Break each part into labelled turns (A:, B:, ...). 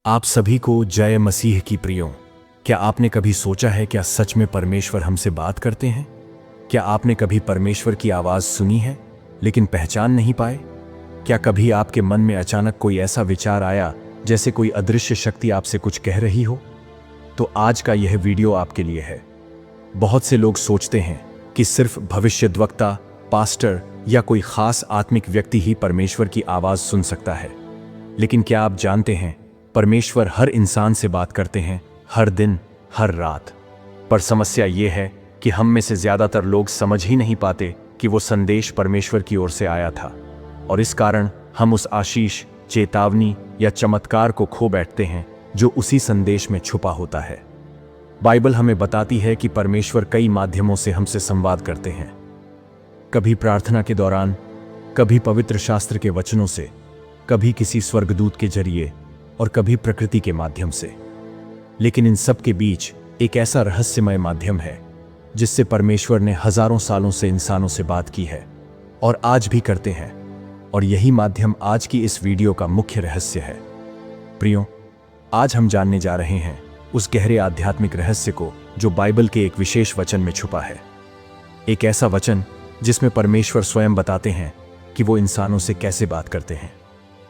A: आप सभी को जय मसीह की प्रियो। क्या आपने कभी सोचा है क्या सच में परमेश्वर हमसे बात करते हैं? क्या आपने कभी परमेश्वर की आवाज सुनी है लेकिन पहचान नहीं पाए? क्या कभी आपके मन में अचानक कोई ऐसा विचार आया जैसे कोई अदृश्य शक्ति आपसे कुछ कह रही हो? तो आज का यह वीडियो आपके लिए है। बहुत से लोग सोचते हैं कि सिर्फ भविष्यद्वक्ता, पास्टर या कोई खास आत्मिक व्यक्ति ही परमेश्वर की आवाज सुन सकता है। लेकिन क्या आप जानते हैं, परमेश्वर हर इंसान से बात करते हैं, हर दिन, हर रात। पर समस्या यह है कि हम में से ज्यादातर लोग समझ ही नहीं पाते कि वो संदेश परमेश्वर की ओर से आया था, और इस कारण हम उस आशीष, चेतावनी या चमत्कार को खो बैठते हैं जो उसी संदेश में छुपा होता है। बाइबल हमें बताती है कि परमेश्वर कई माध्यमों से हमसे संवाद करते हैं, कभी प्रार्थना के दौरान, कभी पवित्र शास्त्र के वचनों से, कभी किसी स्वर्गदूत के जरिए और कभी प्रकृति के माध्यम से। लेकिन इन सब के बीच एक ऐसा रहस्यमय माध्यम है जिससे परमेश्वर ने हजारों सालों से इंसानों से बात की है और आज भी करते हैं, और यही माध्यम आज की इस वीडियो का मुख्य रहस्य है। प्रियो, आज हम जानने जा रहे हैं उस गहरे आध्यात्मिक रहस्य को जो बाइबल के एक विशेष वचन में छुपा है। एक ऐसा वचन जिसमें परमेश्वर स्वयं बताते हैं कि वो इंसानों से कैसे बात करते हैं।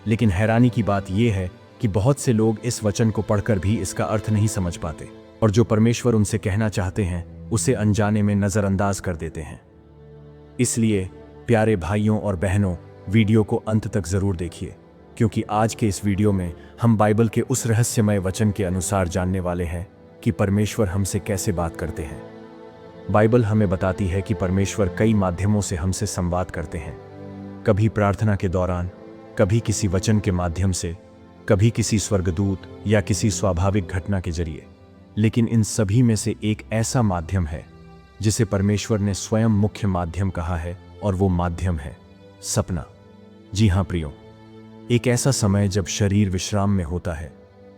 A: लेकिन हैरानी की बात यह है कि बहुत से लोग इस वचन को पढ़कर भी इसका अर्थ नहीं समझ पाते, और जो परमेश्वर उनसे कहना चाहते हैं उसे अनजाने में नजरअंदाज कर देते हैं। इसलिए प्यारे भाइयों और बहनों, वीडियो को अंत तक जरूर देखिए, क्योंकि आज के इस वीडियो में हम बाइबल के उस रहस्यमय वचन के अनुसार जानने वाले हैं कि परमेश्वर हमसे कैसे बात करते हैं। बाइबल हमें बताती है कि परमेश्वर कई माध्यमों से हमसे संवाद करते हैं, कभी प्रार्थना के दौरान, कभी किसी वचन के माध्यम से, कभी किसी स्वर्गदूत या किसी स्वाभाविक घटना के जरिए। लेकिन इन सभी में से एक ऐसा माध्यम है जिसे परमेश्वर ने स्वयं मुख्य माध्यम कहा है, और वो माध्यम है सपना। जी हाँ प्रियो, एक ऐसा समय जब शरीर विश्राम में होता है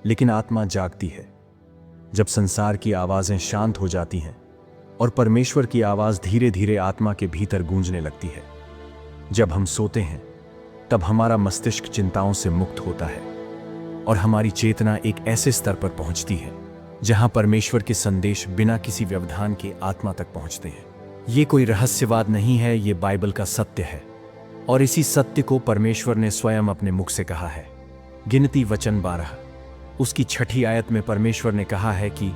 A: लेकिन आत्मा जागती है, जब संसार की आवाजें शांत हो जाती हैं और परमेश्वर की आवाज धीरे धीरे आत्मा के भीतर गूंजने लगती है। जब हम सोते हैं तब हमारा मस्तिष्क चिंताओं से मुक्त होता है और हमारी चेतना एक ऐसे स्तर पर पहुंचती है जहां परमेश्वर के संदेश बिना किसी व्यवधान के आत्मा तक पहुंचते हैं। ये कोई रहस्यवाद नहीं है, ये बाइबल का सत्य है, और इसी सत्य को परमेश्वर ने स्वयं अपने मुख से कहा है। गिनती वचन 12 उसकी 6 आयत में परमेश्वर ने कहा है कि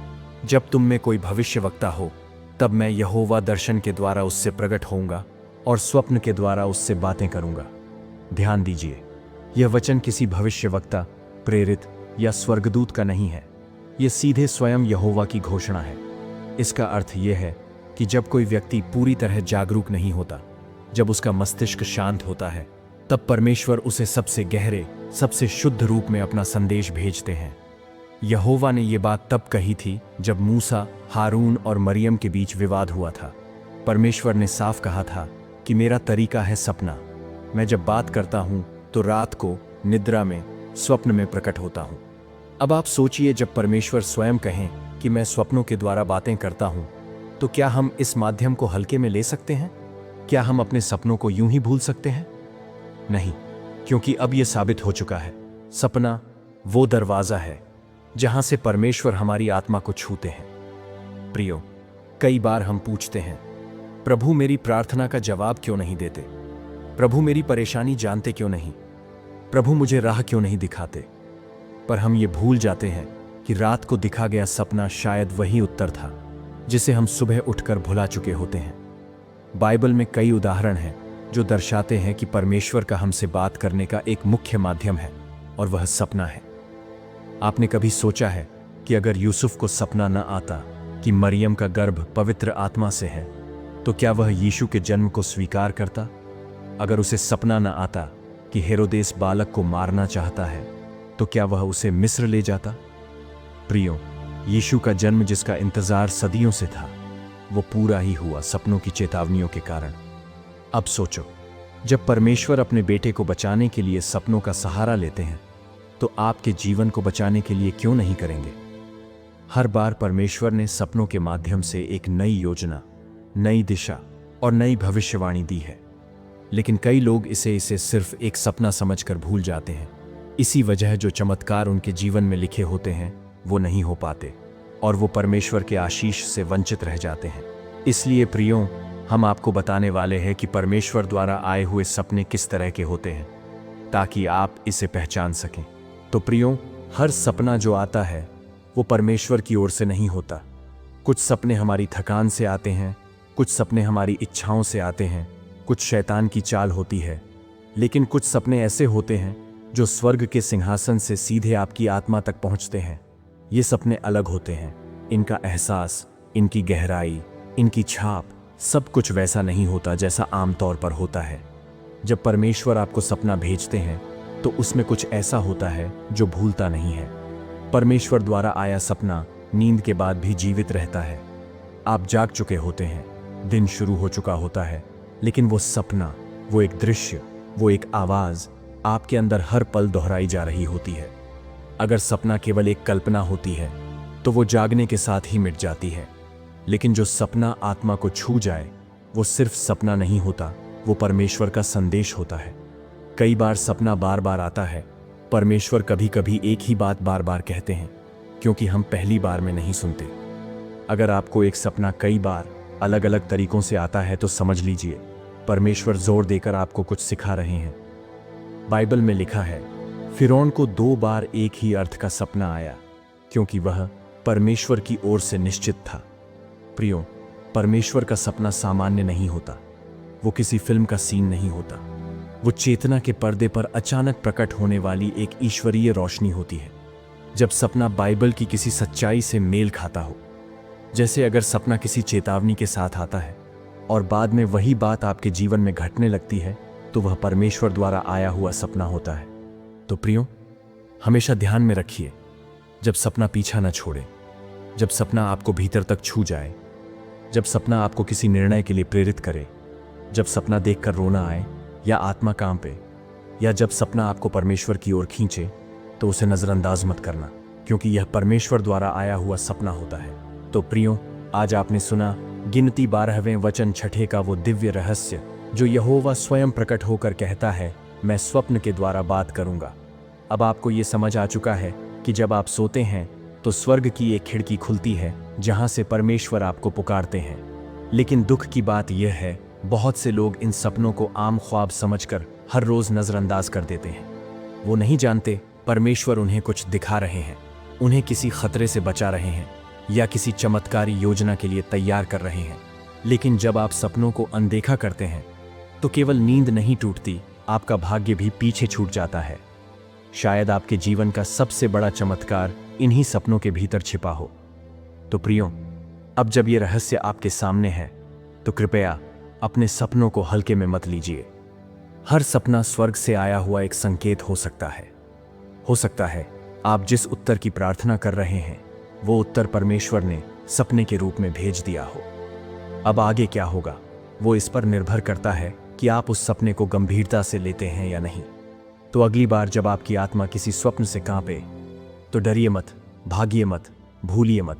A: जब तुम में कोई भविष्यवक्ता हो तब मैं यहोवा दर्शन के द्वारा उससे प्रकट होऊंगा और स्वप्न के द्वारा उससे बातें करूंगा। ध्यान दीजिए, यह वचन किसी भविष्यवक्ता, प्रेरित या स्वर्गदूत का नहीं है, यह सीधे स्वयं यहोवा की घोषणा है। इसका अर्थ यह है कि जब कोई व्यक्ति पूरी तरह जागरूक नहीं होता, जब उसका मस्तिष्क शांत होता है, तब परमेश्वर उसे सबसे गहरे, सबसे शुद्ध रूप में अपना संदेश भेजते हैं। यहोवा ने यह बात तब कही थी जब मूसा, हारून और मरियम के बीच विवाद हुआ था। परमेश्वर ने साफ कहा था कि मेरा तरीका है सपना। मैं जब बात करता हूं तो रात को, निद्रा में, स्वप्न में प्रकट होता हूं। अब आप सोचिए, जब परमेश्वर स्वयं कहें कि मैं स्वप्नों के द्वारा बातें करता हूं, तो क्या हम इस माध्यम को हल्के में ले सकते हैं? क्या हम अपने सपनों को यूं ही भूल सकते हैं? नहीं, क्योंकि अब यह साबित हो चुका है, सपना वो दरवाजा है जहां से परमेश्वर हमारी आत्मा को छूते हैं। प्रियो, कई बार हम पूछते हैं, प्रभु मेरी प्रार्थना का जवाब क्यों नहीं देते? प्रभु मेरी परेशानी जानते क्यों नहीं? प्रभु मुझे राह क्यों नहीं दिखाते? पर हम ये भूल जाते हैं कि रात को दिखा गया सपना शायद वही उत्तर था जिसे हम सुबह उठकर भुला चुके होते हैं। बाइबल में कई उदाहरण हैं जो दर्शाते हैं कि परमेश्वर का हमसे बात करने का एक मुख्य माध्यम है, और वह सपना है। आपने कभी सोचा है कि अगर यूसुफ को सपना न आता कि मरियम का गर्भ पवित्र आत्मा से है, तो क्या वह यीशु के जन्म को स्वीकार करता? अगर उसे सपना न आता कि हेरोदेस बालक को मारना चाहता है, तो क्या वह उसे मिस्र ले जाता? प्रियो, यीशु का जन्म जिसका इंतजार सदियों से था, वो पूरा ही हुआ सपनों की चेतावनियों के कारण। अब सोचो, जब परमेश्वर अपने बेटे को बचाने के लिए सपनों का सहारा लेते हैं, तो आपके जीवन को बचाने के लिए क्यों नहीं करेंगे? हर बार परमेश्वर ने सपनों के माध्यम से एक नई योजना, नई दिशा और नई भविष्यवाणी दी है, लेकिन कई लोग इसे सिर्फ एक सपना समझकर भूल जाते हैं। इसी वजह जो चमत्कार उनके जीवन में लिखे होते हैं वो नहीं हो पाते और वो परमेश्वर के आशीष से वंचित रह जाते हैं। इसलिए प्रियों, हम आपको बताने वाले हैं कि परमेश्वर द्वारा आए हुए सपने किस तरह के होते हैं, ताकि आप इसे पहचान सकें। तो प्रियों, हर सपना जो आता है वो परमेश्वर की ओर से नहीं होता। कुछ सपने हमारी थकान से आते हैं, कुछ सपने हमारी इच्छाओं से आते हैं, कुछ शैतान की चाल होती है, लेकिन कुछ सपने ऐसे होते हैं जो स्वर्ग के सिंहासन से सीधे आपकी आत्मा तक पहुंचते हैं। ये सपने अलग होते हैं। इनका एहसास, इनकी गहराई, इनकी छाप, सब कुछ वैसा नहीं होता जैसा आमतौर पर होता है। जब परमेश्वर आपको सपना भेजते हैं तो उसमें कुछ ऐसा होता है जो भूलता नहीं है। परमेश्वर द्वारा आया सपना नींद के बाद भी जीवित रहता है। आप जाग चुके होते हैं, दिन शुरू हो चुका होता है, लेकिन वो सपना, वो एक दृश्य, वो एक आवाज आपके अंदर हर पल दोहराई जा रही होती है। अगर सपना केवल एक कल्पना होती है तो वो जागने के साथ ही मिट जाती है, लेकिन जो सपना आत्मा को छू जाए वो सिर्फ सपना नहीं होता, वो परमेश्वर का संदेश होता है। कई बार सपना बार बार आता है। परमेश्वर कभी कभी एक ही बात बार बार कहते हैं, क्योंकि हम पहली बार में नहीं सुनते। अगर आपको एक सपना कई बार अलग अलग तरीकों से आता है तो समझ लीजिए परमेश्वर जोर देकर आपको कुछ सिखा रहे हैं। बाइबल में लिखा है, फिरौन को 2 बार एक ही अर्थ का सपना आया, क्योंकि वह परमेश्वर की ओर से निश्चित था। प्रियो, परमेश्वर का सपना सामान्य नहीं होता। वो किसी फिल्म का सीन नहीं होता। वो चेतना के पर्दे पर अचानक प्रकट होने वाली एक ईश्वरीय रोशनी होती है। जब सपना बाइबल की किसी सच्चाई से मेल खाता हो, जैसे अगर सपना किसी चेतावनी के साथ आता है और बाद में वही बात आपके जीवन में घटने लगती है, तो वह परमेश्वर द्वारा आया हुआ सपना होता है। तो प्रियो, हमेशा ध्यान में रखिए, जब सपना पीछा न छोड़े, जब सपना आपको भीतर तक छू जाए, जब सपना आपको किसी निर्णय के लिए प्रेरित करे, जब सपना देखकर रोना आए या आत्मा कांपे, या जब सपना आपको परमेश्वर की ओर खींचे, तो उसे नजरअंदाज मत करना, क्योंकि यह परमेश्वर द्वारा आया हुआ सपना होता है। तो प्रियो, आज आपने सुना गिनती 12वें वचन 6 का वो दिव्य रहस्य जो यहोवा स्वयं प्रकट होकर कहता है, मैं स्वप्न के द्वारा बात करूंगा। अब आपको ये समझ आ चुका है कि जब आप सोते हैं तो स्वर्ग की एक खिड़की खुलती है जहां से परमेश्वर आपको पुकारते हैं। लेकिन दुख की बात यह है, बहुत से लोग इन सपनों को आम ख्वाब समझकर हर रोज नजरअंदाज कर देते हैं। वो नहीं जानते परमेश्वर उन्हें कुछ दिखा रहे हैं, उन्हें किसी खतरे से बचा रहे हैं या किसी चमत्कारी योजना के लिए तैयार कर रहे हैं। लेकिन जब आप सपनों को अनदेखा करते हैं तो केवल नींद नहीं टूटती, आपका भाग्य भी पीछे छूट जाता है। शायद आपके जीवन का सबसे बड़ा चमत्कार इन्हीं सपनों के भीतर छिपा हो। तो प्रियो, अब जब ये रहस्य आपके सामने है तो कृपया अपने सपनों को हल्के में मत लीजिए। हर सपना स्वर्ग से आया हुआ एक संकेत हो सकता है। हो सकता है आप जिस उत्तर की प्रार्थना कर रहे हैं वो उत्तर परमेश्वर ने सपने के रूप में भेज दिया हो। अब आगे क्या होगा वो इस पर निर्भर करता है कि आप उस सपने को गंभीरता से लेते हैं या नहीं। तो अगली बार जब आपकी आत्मा किसी स्वप्न से कांपे तो डरिए मत, भागिए मत, भूलिए मत।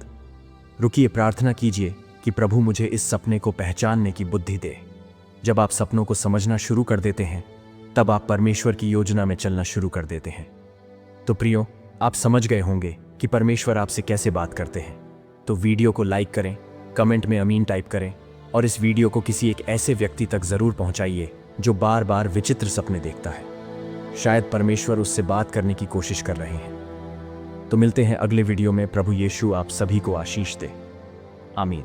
A: रुकिए, प्रार्थना कीजिए कि प्रभु मुझे इस सपने को पहचानने की बुद्धि दे। जब आप सपनों को समझना शुरू कर देते हैं तब आप परमेश्वर की योजना में चलना शुरू कर देते हैं। तो प्रियो, आप समझ गए होंगे कि परमेश्वर आपसे कैसे बात करते हैं। तो वीडियो को लाइक करें, कमेंट में आमीन टाइप करें और इस वीडियो को किसी एक ऐसे व्यक्ति तक जरूर पहुंचाइए जो बार बार विचित्र सपने देखता है। शायद परमेश्वर उससे बात करने की कोशिश कर रहे हैं। तो मिलते हैं अगले वीडियो में। प्रभु यीशु आप सभी को आशीष दे। आमीन।